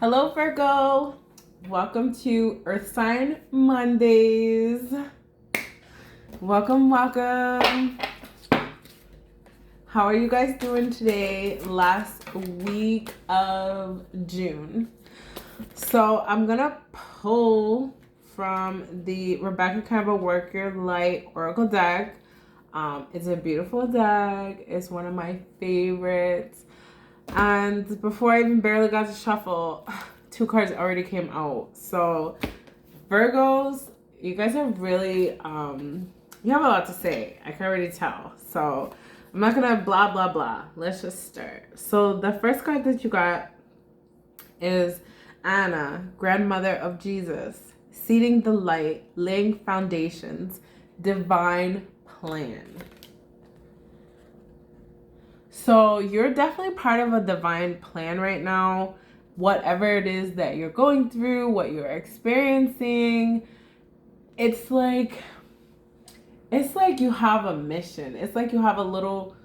Hello, Virgo. Welcome to Earth Sign Mondays. Welcome, welcome. How are you guys doing today? Last week of June. So I'm gonna pull from the Rebecca Campbell Work Your Light Oracle deck. It's a beautiful deck. It's one of my favorites. And before I even barely got to shuffle, two cards already came out. So Virgos, you guys are really, you have a lot to say. I can already tell. So I'm not going to blah, blah, blah. Let's just start. So the first card that you got is Anna, grandmother of Jesus, seeding the light, laying foundations, divine plan. So you're definitely part of a divine plan right now. Whatever it is that you're going through, what you're experiencing, it's like you have a mission. It's like you have a little,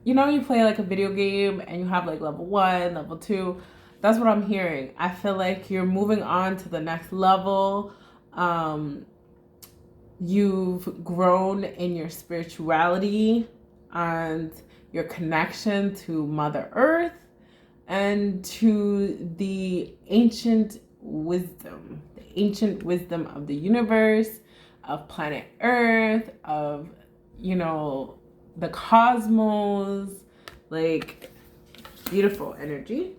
you play like a video game and you have like level 1, level 2. That's what I'm hearing. I feel like you're moving on to the next level. You've grown in your spirituality and your connection to Mother Earth and to the ancient wisdom of the universe, of planet Earth, of, the cosmos, like beautiful energy.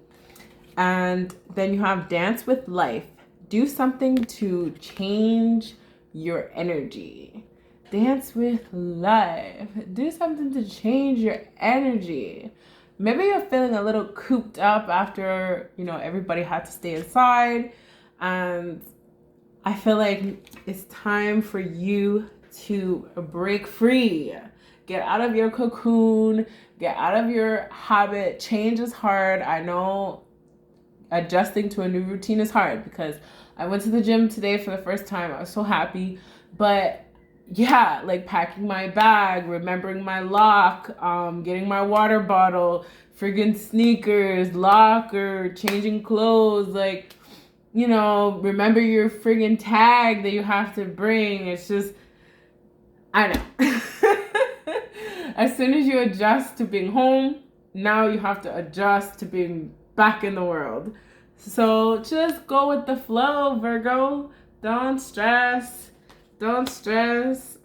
And then you have dance with life. Do something to change your energy. Dance with life. Do something to change your energy. Maybe you're feeling a little cooped up after, everybody had to stay inside. And I feel like it's time for you to break free. Get out of your cocoon. Get out of your habit. Change is hard. I know adjusting to a new routine is hard because I went to the gym today for the first time. I was so happy. But yeah, like packing my bag, remembering my lock, getting my water bottle, friggin' sneakers, locker, changing clothes, like, remember your friggin' tag that you have to bring. It's just, I know. As soon as you adjust to being home, now you have to adjust to being back in the world. So just go with the flow, Virgo. Don't stress. Don't stress.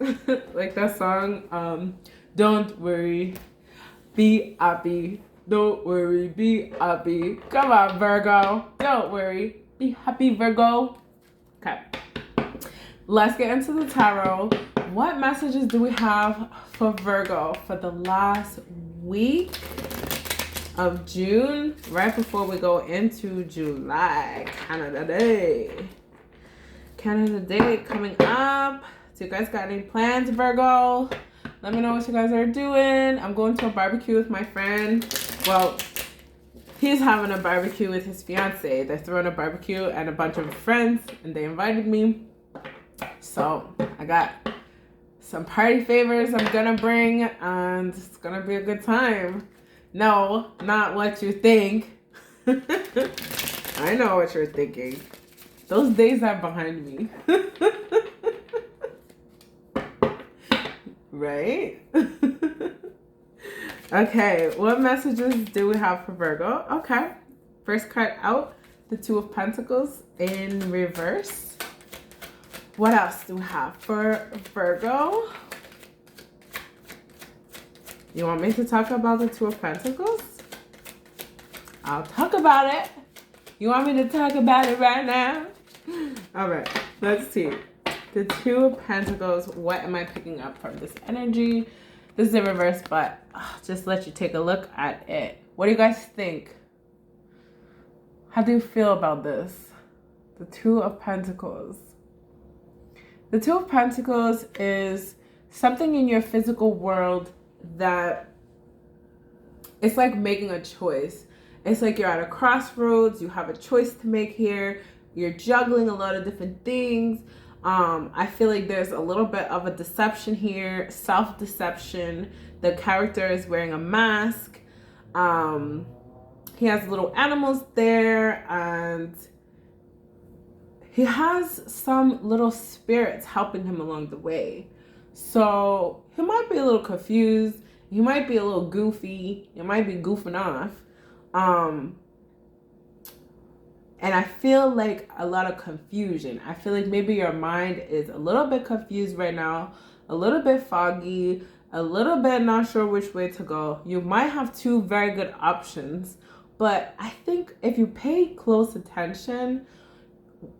Like that song, don't worry, be happy. Don't worry, be happy. Come on, Virgo. Don't worry, be happy, Virgo. Okay. Let's get into the tarot. What messages do we have for Virgo for the last week of June, right before we go into July? Canada Day. Canada Day coming up. So you guys got any plans, Virgo? Let me know what you guys are doing. I'm going to a barbecue with my friend. Well, he's having a barbecue with his fiance. They're throwing a barbecue and a bunch of friends, and they invited me. So I got some party favors I'm gonna bring, and it's gonna be a good time. No, not what you think. I know what you're thinking. Those days are behind me. Right? Okay, what messages do we have for Virgo? Okay, first card out, the Two of Pentacles in reverse. What else do we have for Virgo? You want me to talk about the Two of Pentacles? I'll talk about it. You want me to talk about it right now? All right, let's see. The Two of Pentacles, what am I picking up from this energy? This is in reverse, but just let you take a look at it. What do you guys think? How do you feel about this? The Two of Pentacles. The Two of Pentacles is something in your physical world that it's like making a choice. It's like you're at a crossroads. You have a choice to make here. You're juggling a lot of different things. I feel like there's a little bit of a deception here, self-deception. The character is wearing a mask. he has little animals there, and he has some little spirits helping him along the way. So he might be a little confused. He might be a little goofy. He might be goofing off. And I feel like a lot of confusion. I feel like maybe your mind is a little bit confused right now, a little bit foggy, a little bit not sure which way to go. You might have two very good options, but I think if you pay close attention,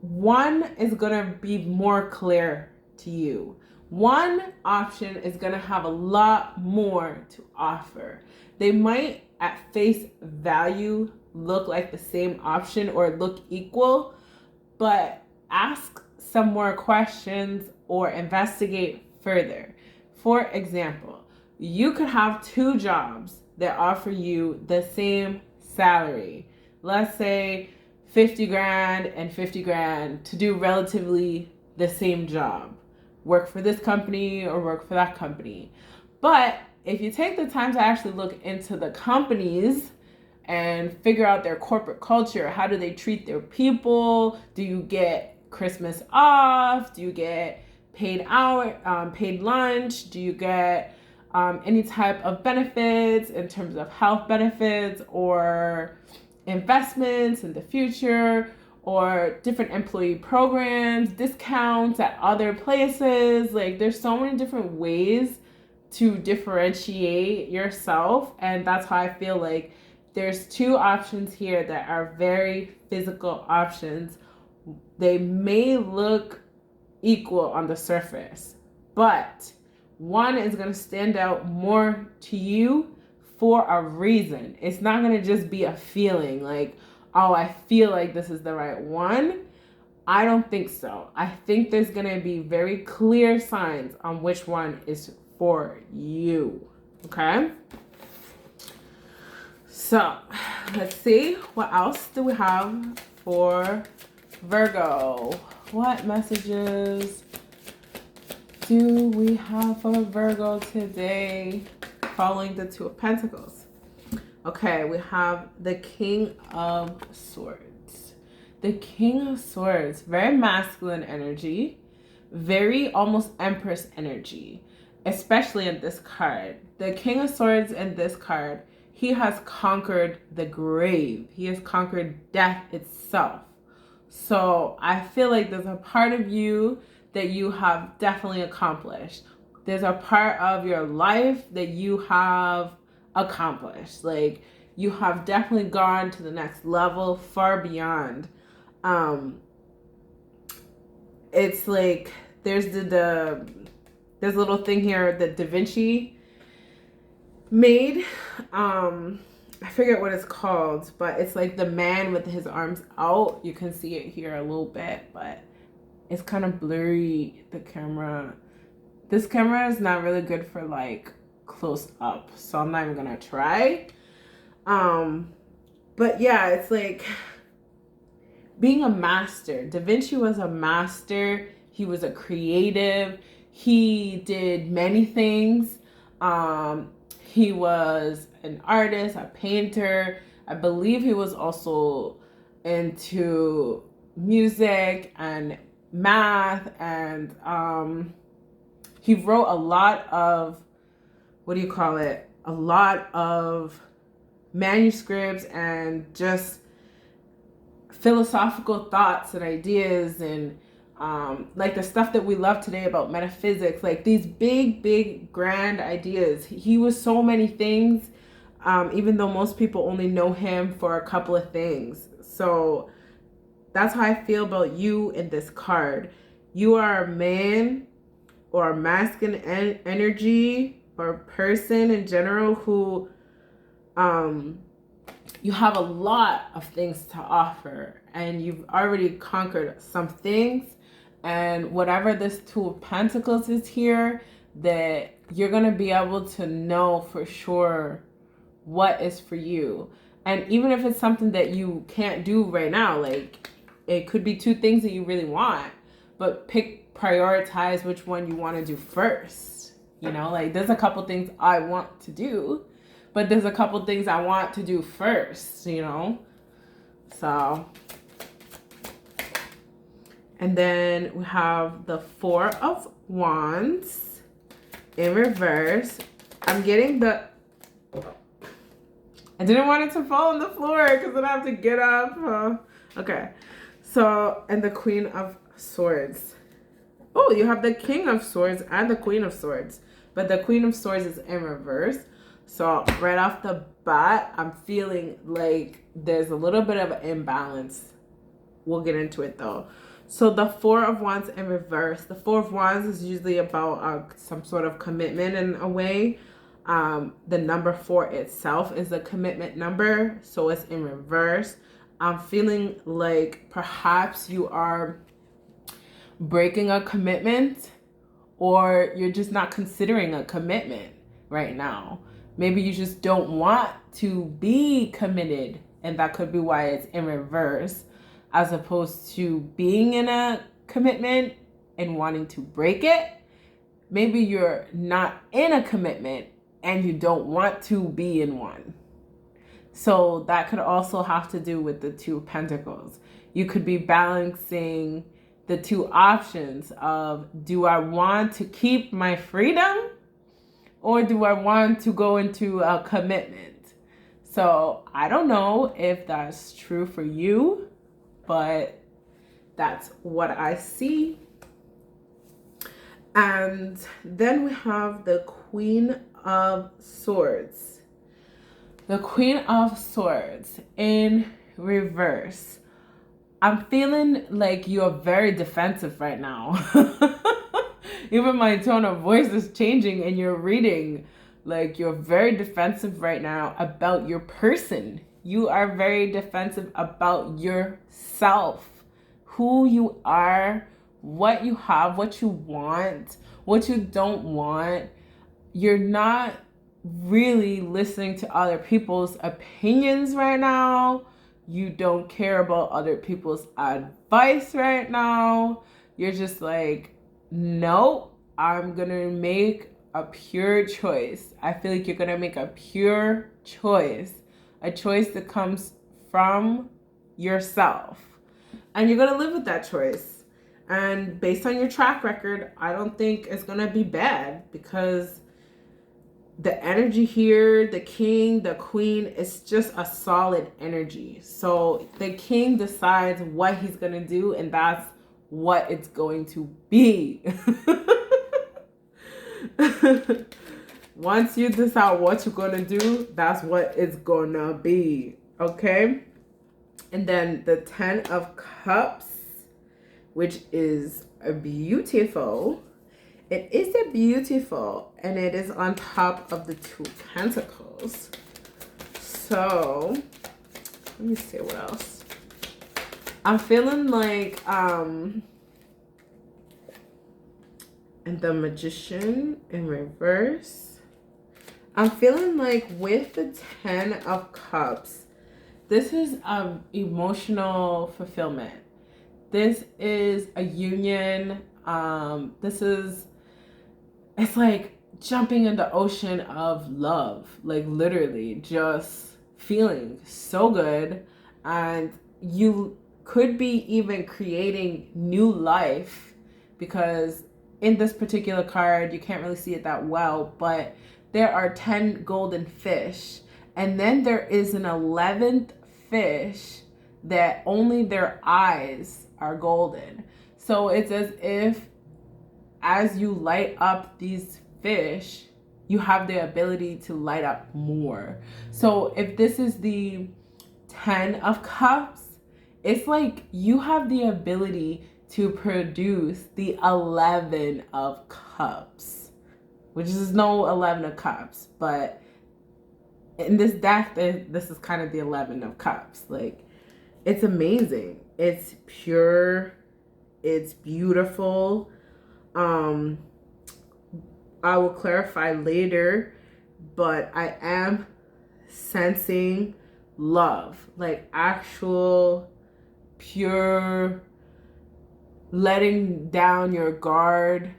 one is going to be more clear to you. One option is going to have a lot more to offer. They might at face value look like the same option or look equal, but ask some more questions or investigate further. For example, you could have two jobs that offer you the same salary. Let's say 50 grand and 50 grand to do relatively the same job. Work for this company or work for that company. But if you take the time to actually look into the companies and figure out their corporate culture, how do they treat their people? Do you get Christmas off? Do you get paid lunch? Do you get any type of benefits in terms of health benefits or investments in the future, or different employee programs, discounts at other places? Like, there's so many different ways to differentiate yourself, and that's how I feel like there's two options here that are very physical options. They may look equal on the surface, but one is going to stand out more to you for a reason. It's not going to just be a feeling like, oh, I feel like this is the right one. I don't think so. I think there's going to be very clear signs on which one is for you. Okay? So, let's see. What else do we have for Virgo? What messages do we have for Virgo today following the Two of Pentacles? Okay, we have the King of Swords. The King of Swords, very masculine energy, very almost Empress energy, especially in this card. The King of Swords in this card, he has conquered the grave. He has conquered death itself. So I feel like there's a part of you that you have definitely accomplished. There's a part of your life that you have accomplished. Like, you have definitely gone to the next level, far beyond. It's like there's there's a little thing here that Da Vinci made. I forget what it's called, but it's like the man with his arms out. You can see it here a little bit, but it's kind of blurry, the camera. This camera is not really good for like close up, so I'm not even gonna try. But yeah, it's like being a master. Da Vinci was a master. He was a creative. He did many things. He was an artist, a painter. I believe he was also into music and math, and he wrote a lot of, a lot of manuscripts and just philosophical thoughts and ideas, and like the stuff that we love today about metaphysics, like these big grand ideas. He was so many things, even though most people only know him for a couple of things. So that's how I feel about you in this card. You are a man or a masculine energy or a person in general who you have a lot of things to offer, and you've already conquered some things. And whatever this Two of Pentacles is here, that you're going to be able to know for sure what is for you. And even if it's something that you can't do right now, like it could be two things that you really want, but prioritize which one you want to do first. You know, like there's a couple things I want to do, but there's a couple things I want to do first, So, and then we have the Four of Wands in reverse. I'm getting I didn't want it to fall on the floor because then I have to get up. Okay. So, and the Queen of Swords. Oh, you have the King of Swords and the Queen of Swords. But the Queen of Swords is in reverse. So, right off the bat, I'm feeling like there's a little bit of an imbalance. We'll get into it though. So, the Four of Wands in reverse. The Four of Wands is usually about some sort of commitment in a way. The number 4 itself is a commitment number, so it's in reverse. I'm feeling like perhaps you are breaking a commitment, or you're just not considering a commitment right now. Maybe you just don't want to be committed, and that could be why it's in reverse, as opposed to being in a commitment and wanting to break it. Maybe you're not in a commitment and you don't want to be in one. So that could also have to do with the Two of Pentacles. You could be balancing the two options of, do I want to keep my freedom, or do I want to go into a commitment? So I don't know if that's true for you, but that's what I see. And then we have the Queen of Swords. The Queen of Swords in reverse. I'm feeling like you're very defensive right now. Even my tone of voice is changing in your reading. Like, you're very defensive right now about your person. You are very defensive about yourself, who you are, what you have, what you want, what you don't want. You're not really listening to other people's opinions right now. You don't care about other people's advice right now. You're just like, nope, I'm gonna make a pure choice. I feel like you're gonna make a pure choice, a choice that comes from yourself, and you're gonna live with that choice. And based on your track record, I don't think it's gonna be bad, because the energy here, the king, the queen, is just a solid energy. So the king decides what he's gonna do, and that's what it's going to be. Once you decide what you're gonna do, that's what it's gonna be. Okay? And then the 10 of Cups, which is a beautiful. It is a beautiful, and it is on top of the Two Pentacles. So, let me see what else. I'm feeling like, and the Magician in reverse. I'm feeling like with the 10 of Cups, this is emotional fulfillment. This is a union. It's like jumping in the ocean of love, like literally just feeling so good. And you could be even creating new life, because in this particular card, you can't really see it that well, but there are 10 golden fish. And then there is an 11th fish that only their eyes are golden. So it's as if as you light up these fish, you have the ability to light up more. So if this is the 10 of Cups, it's like you have the ability to produce the 11 of Cups, which is no 11 of Cups, but in this deck, this is kind of the 11 of Cups. Like, it's amazing. It's pure. It's beautiful. I will clarify later, but I am sensing love, like actual pure letting down your guard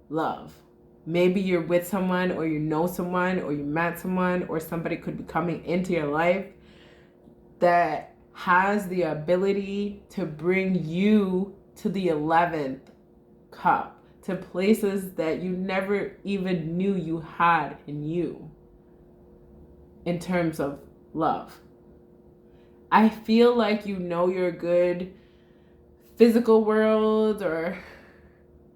love. Maybe you're with someone, or you know someone, or you met someone, or somebody could be coming into your life that has the ability to bring you to the 11th cup, to places that you never even knew you had in you in terms of love. I feel like you know your good physical world or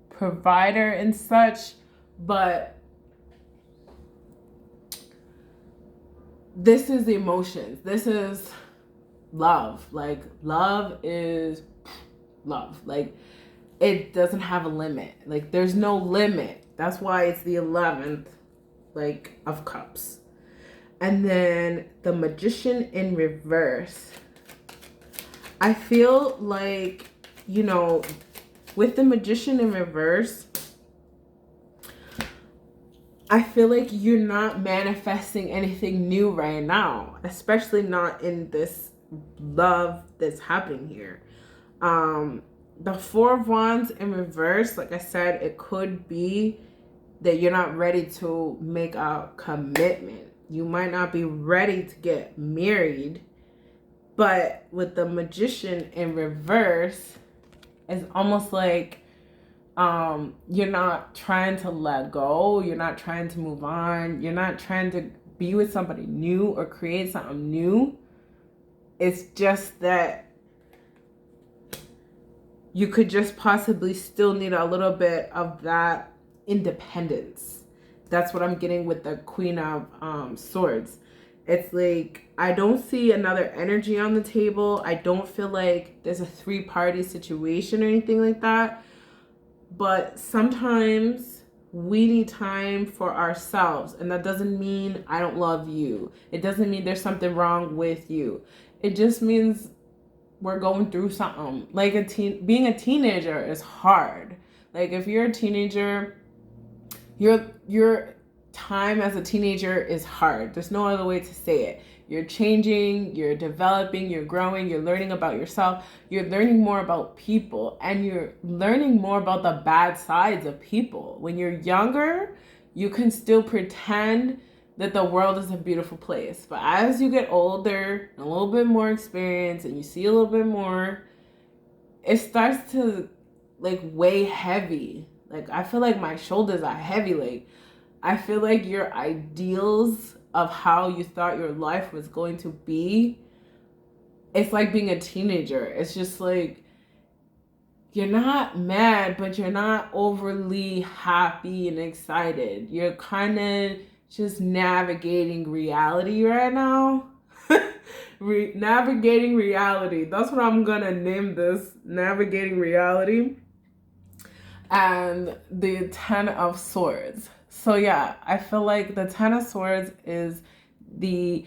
provider and such, but this is emotions. This is love. Like, love is love. Like, it doesn't have a limit. Like, there's no limit. That's why it's the 11th, like, of cups. And then the Magician in reverse. I feel like, you know, with the Magician in reverse, I feel like you're not manifesting anything new right now, especially not in this love that's happening here. The Four of Wands in reverse, like I said, it could be that you're not ready to make a commitment. You might not be ready to get married, but with the Magician in reverse, it's almost like you're not trying to let go. You're not trying to move on. You're not trying to be with somebody new or create something new. It's just that you could just possibly still need a little bit of that independence. That's what I'm getting with the Queen of Swords. It's like, I don't see another energy on the table. I don't feel like there's a three-party situation or anything like that. But sometimes we need time for ourselves. And that doesn't mean I don't love you. It doesn't mean there's something wrong with you. It just means we're going through something. Like being a teenager is hard. Like, if you're a teenager, your time as a teenager is hard. There's no other way to say it. You're changing, you're developing, you're growing, you're learning about yourself, you're learning more about people, and you're learning more about the bad sides of people. When you're younger, you can still pretend that the world is a beautiful place. But as you get older, and a little bit more experience, and you see a little bit more, it starts to like weigh heavy. Like, I feel like my shoulders are heavy. Like, I feel like your ideals of how you thought your life was going to be, it's like being a teenager. It's just like, you're not mad, but you're not overly happy and excited. You're kind of just navigating reality right now. Navigating reality. That's what I'm gonna name this. Navigating reality. And the Ten of Swords. So yeah, I feel like the Ten of Swords is the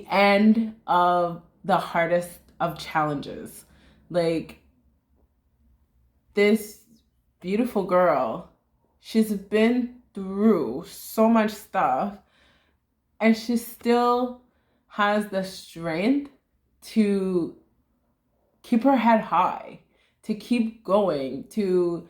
end of the hardest of challenges. Like, this beautiful girl, she's been through so much stuff, and she still has the strength to keep her head high, to keep going, to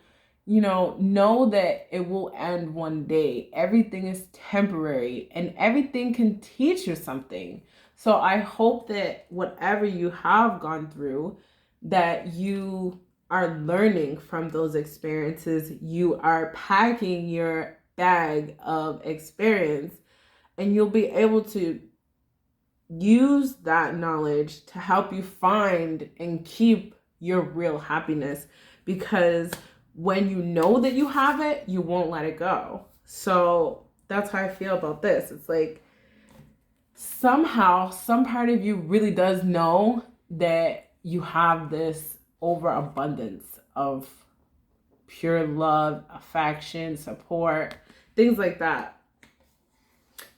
know that it will end one day. Everything is temporary, and everything can teach you something. So I hope that whatever you have gone through, that you are learning from those experiences. You are packing your bag of experience, and you'll be able to use that knowledge to help you find and keep your real happiness, because when you know that you have it, you won't let it go. So that's how I feel about this. It's like, somehow some part of you really does know that you have this overabundance of pure love, affection, support, things like that,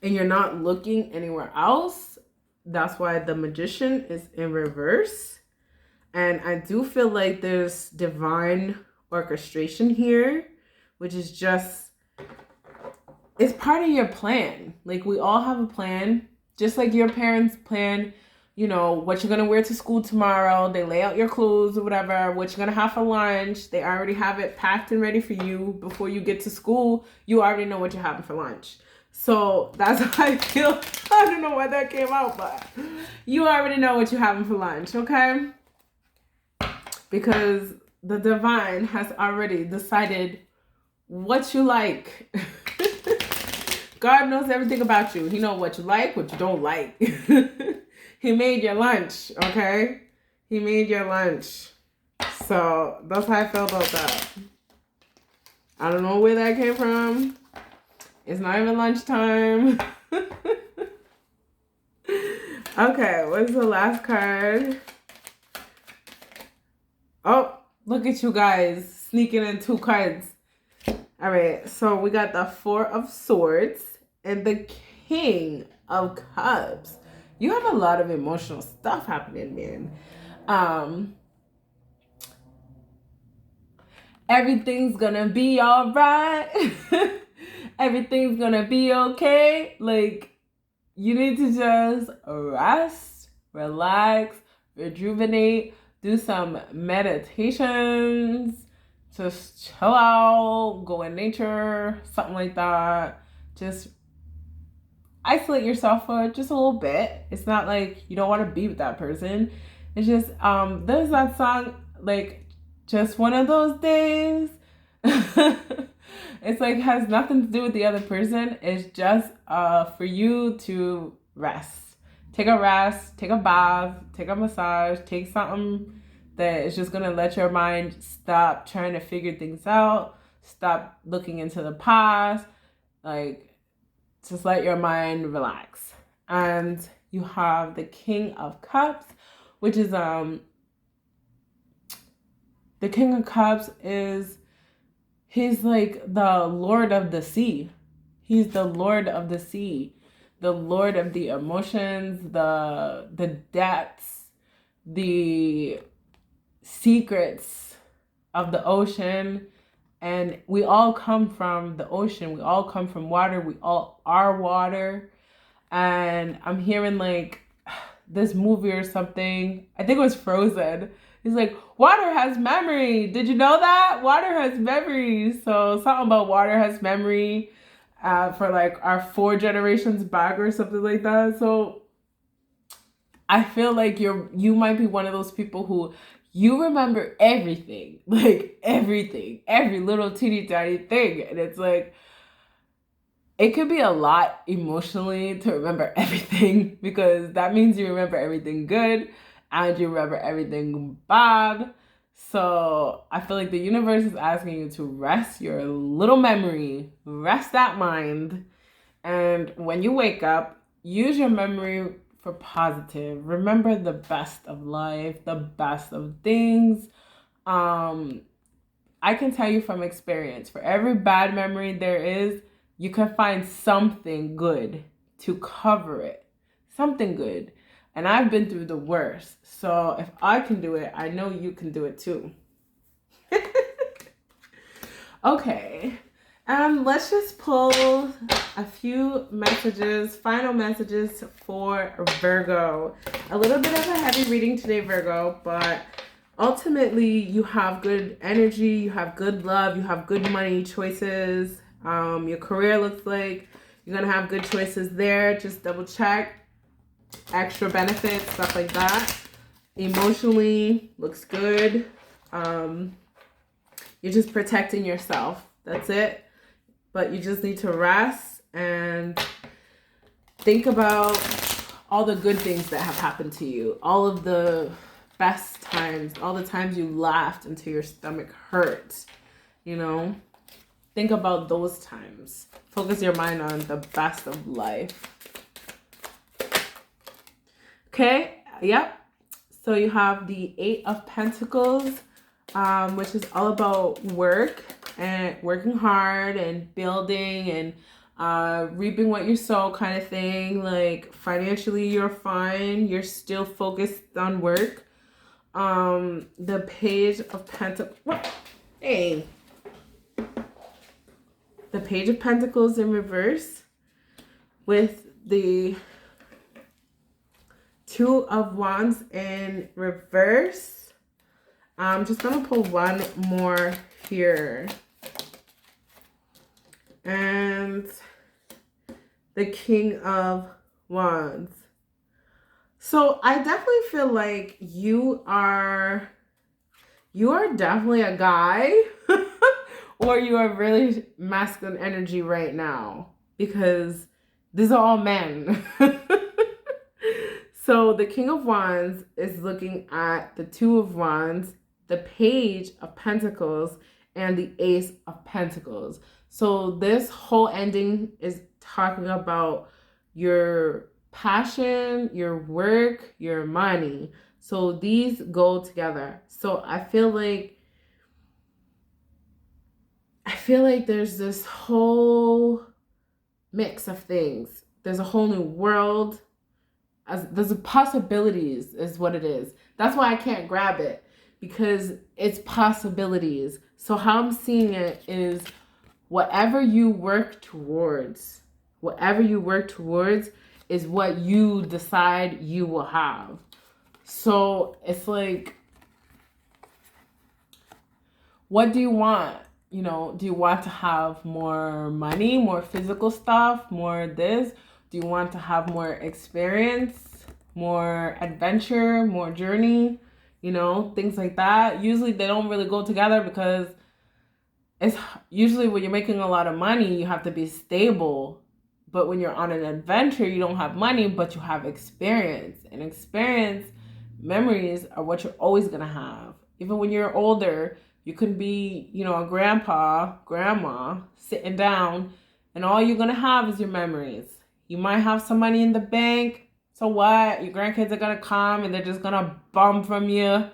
and you're not looking anywhere else. That's why the Magician is in reverse. And I do feel like there's divine orchestration here, which is just, it's part of your plan. Like, we all have a plan, just like your parents plan, you know, what you're going to wear to school tomorrow. They lay out your clothes or whatever, what you're going to have for lunch. They already have it packed and ready for you. Before you get to school, you already know what you're having for lunch. So that's how I feel. I don't know why that came out, but you already know what you're having for lunch, okay? Because the divine has already decided what you like. God knows everything about you. He knows what you like, what you don't like. He made your lunch, okay? He made your lunch. So that's how I feel about that. I don't know where that came from. It's not even lunchtime. Okay, what's the last card? Oh, look at you guys sneaking in 2 cards. All right, so we got the 4 of Swords and the King of Cups. You have a lot of emotional stuff happening, man. Everything's gonna be all right. Everything's gonna be okay. Like, you need to just rest, relax, rejuvenate, do some meditations, just chill out, go in nature, something like that. Just isolate yourself for just a little bit. It's not like you don't want to be with that person. It's just there's that song, like, just one of those days. It's like has nothing to do with the other person. It's just for you to rest. Take a rest, take a bath, take a massage, take something that is just gonna let your mind stop trying to figure things out, stop looking into the past, like just let your mind relax. And you have the King of Cups, which is the King of Cups is, he's like the Lord of the sea. He's the Lord of the sea, the Lord of the emotions, the depths, the secrets of the ocean. And we all come from the ocean. We all come from water. We all are water. And I'm hearing like this movie or something. I think it was Frozen. He's like, water has memory. Did you know that? Water has memory. So something about water has memory for like our 4 generations back or something like that. So I feel like you might be one of those people who you remember everything, like everything, every little teeny tiny thing. And it's like, it could be a lot emotionally to remember everything, because that means you remember everything good and you remember everything bad. So I feel like the universe is asking you to rest your little memory, rest that mind. And when you wake up, use your memory for positive. Remember the best of life, the best of things. I can tell you from experience, for every bad memory there is, you can find something good to cover it. Something good. And I've been through the worst. So if I can do it, I know you can do it too. Okay. Let's just pull a few messages, final messages for Virgo. A little bit of a heavy reading today, Virgo, but ultimately you have good energy, you have good love, you have good money choices. Your career looks like you're going to have good choices there. Just double check. Extra benefits, stuff like that. Emotionally, looks good. You're just protecting yourself. That's it. But you just need to rest and think about all the good things that have happened to you. All of the best times. All the times you laughed until your stomach hurt. You know? Think about those times. Focus your mind on the best of life. Okay? Yep. So you have the 8 of Pentacles, which is all about work and working hard and building and reaping what you sow kind of thing. Like financially you're fine. You're still focused on work. The Page of Pentacles. Hey. The Page of Pentacles in reverse with the Two of Wands in reverse. I'm just going to pull one more here. And the King of Wands. So I definitely feel like you are definitely a guy or you are really masculine energy right now, because these are all men. So the King of Wands is looking at the Two of Wands, the Page of Pentacles, and the Ace of Pentacles. So this whole ending is talking about your passion, your work, your money. So these go together. So I feel like there's this whole mix of things. There's a whole new world. There's possibilities is what it is. That's why I can't grab it, because it's possibilities. So how I'm seeing it is whatever you work towards is what you decide you will have. So it's like, what do you want? You know, do you want to have more money, more physical stuff, more this? Do you want to have more experience, more adventure, more journey? You know, things like that. Usually they don't really go together, because it's usually when you're making a lot of money, you have to be stable. But when you're on an adventure, you don't have money, but you have experience. And experience, memories are what you're always going to have. Even when you're older, you could be, you know, a grandpa, grandma, sitting down, and all you're going to have is your memories. You might have some money in the bank. So what? Your grandkids are going to come and they're just going to bum from you.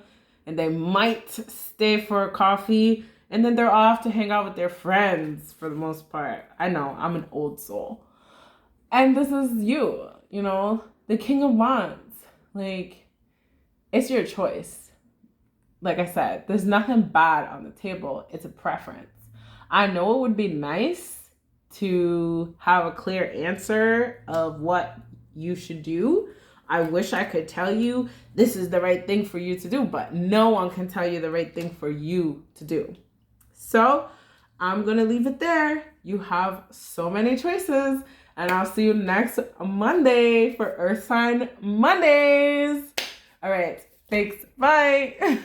And they might stay for coffee. And then they're off to hang out with their friends for the most part. I know, I'm an old soul. And this is you, you know, the King of Wands. Like, it's your choice. Like I said, there's nothing bad on the table. It's a preference. I know it would be nice to have a clear answer of what you should do. I wish I could tell you this is the right thing for you to do, but no one can tell you the right thing for you to do. So I'm going to leave it there. You have so many choices, and I'll see you next Monday for Earth Sign Mondays. All right. Thanks. Bye.